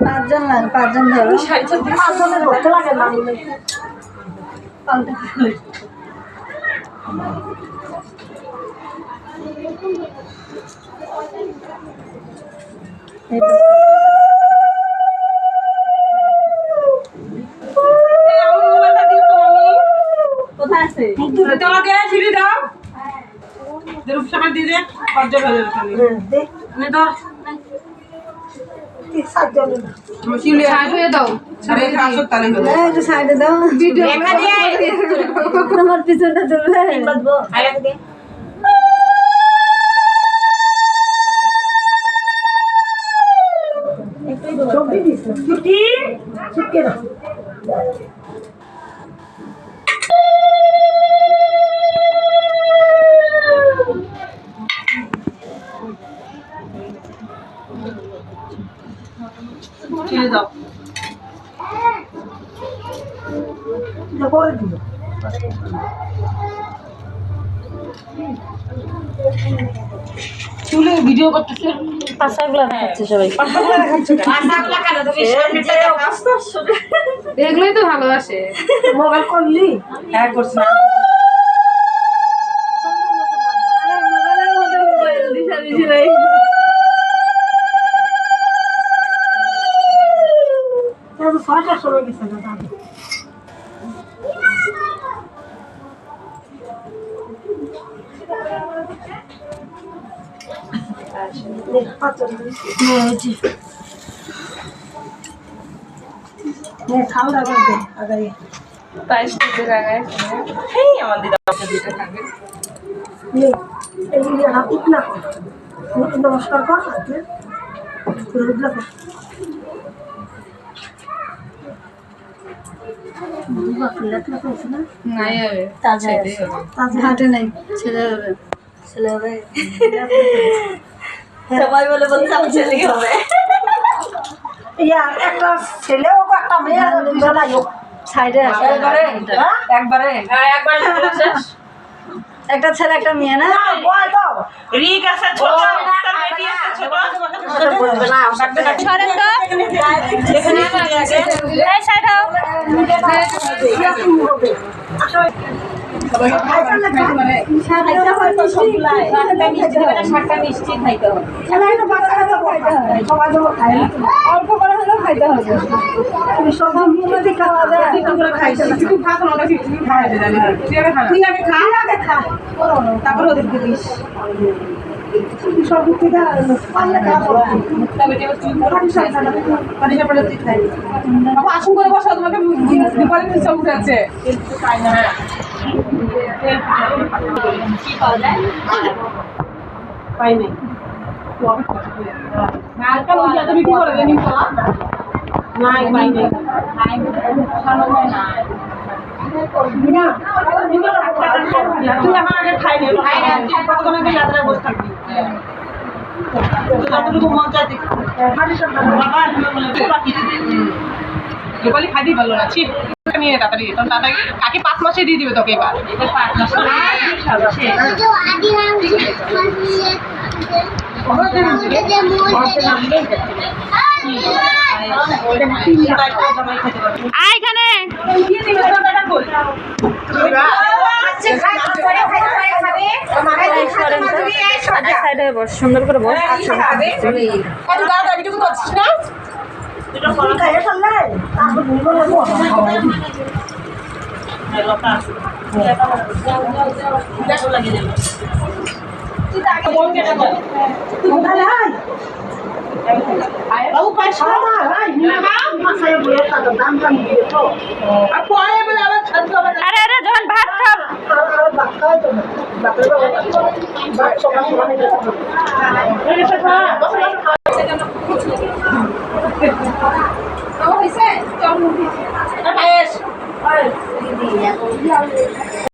পাঁচজন লাগে, পাঁচজন ধরো। পাঁচজনের ধরতে লাগে না। কোথায় আছে? সাইডে দাও, আমার পিছনটা ধরবে। ছেড়ে দাও করে দিল চুলে ভিডিও করতেছে পাশাগুলো দেখাচ্ছে সবাই। এগুলোই তো ভালোবাসে। মোবাইল করলি হ্যাঁ করছি না ছয়টার সময় গেছে না দাদা খাওয়া দাওয়া আগাই নমস্কার কর হাটে নাই, ছেলে হবে, ছেলে হবে। সবাই বলে বলছে আমার ছেলে হবে। একটা ছেলে হোক একটা মেয়ে দুজনাই হোক সাইডে আসে একবারে একটা ছেলে একটা মেয়ে না। বয় দাও রিক আছে ছোট তার বেটি আছে ছোট সরেন তো এখানে আছে এই সাইড হও। অল্প করে হলেও খাইতে হবে। সব খাওয়া যায় তুই আগে খা তারপর ওদেরকে দিস সব আসন করে বসা তোমাকে বিপরীত সব উঠে আছে পাই নাই বিক্রি করে দেনি নাই পাই নাই তুই আমার আগে খাই নি কতক্ষণ আগে যাত্রায় বসে থাকবি যতটুকু মজা দেখি খাইতেই পারলো না ছি নিয়ে তাড়াতাড়ি তখন তাড়াতাড়ি কাকে 5 মাসে দিয়ে দিবে তোকে এবার 5 মাস এখানে সাইডে বস, সুন্দর করে বস। আরে আরে যখন ভাত খাব পায়েস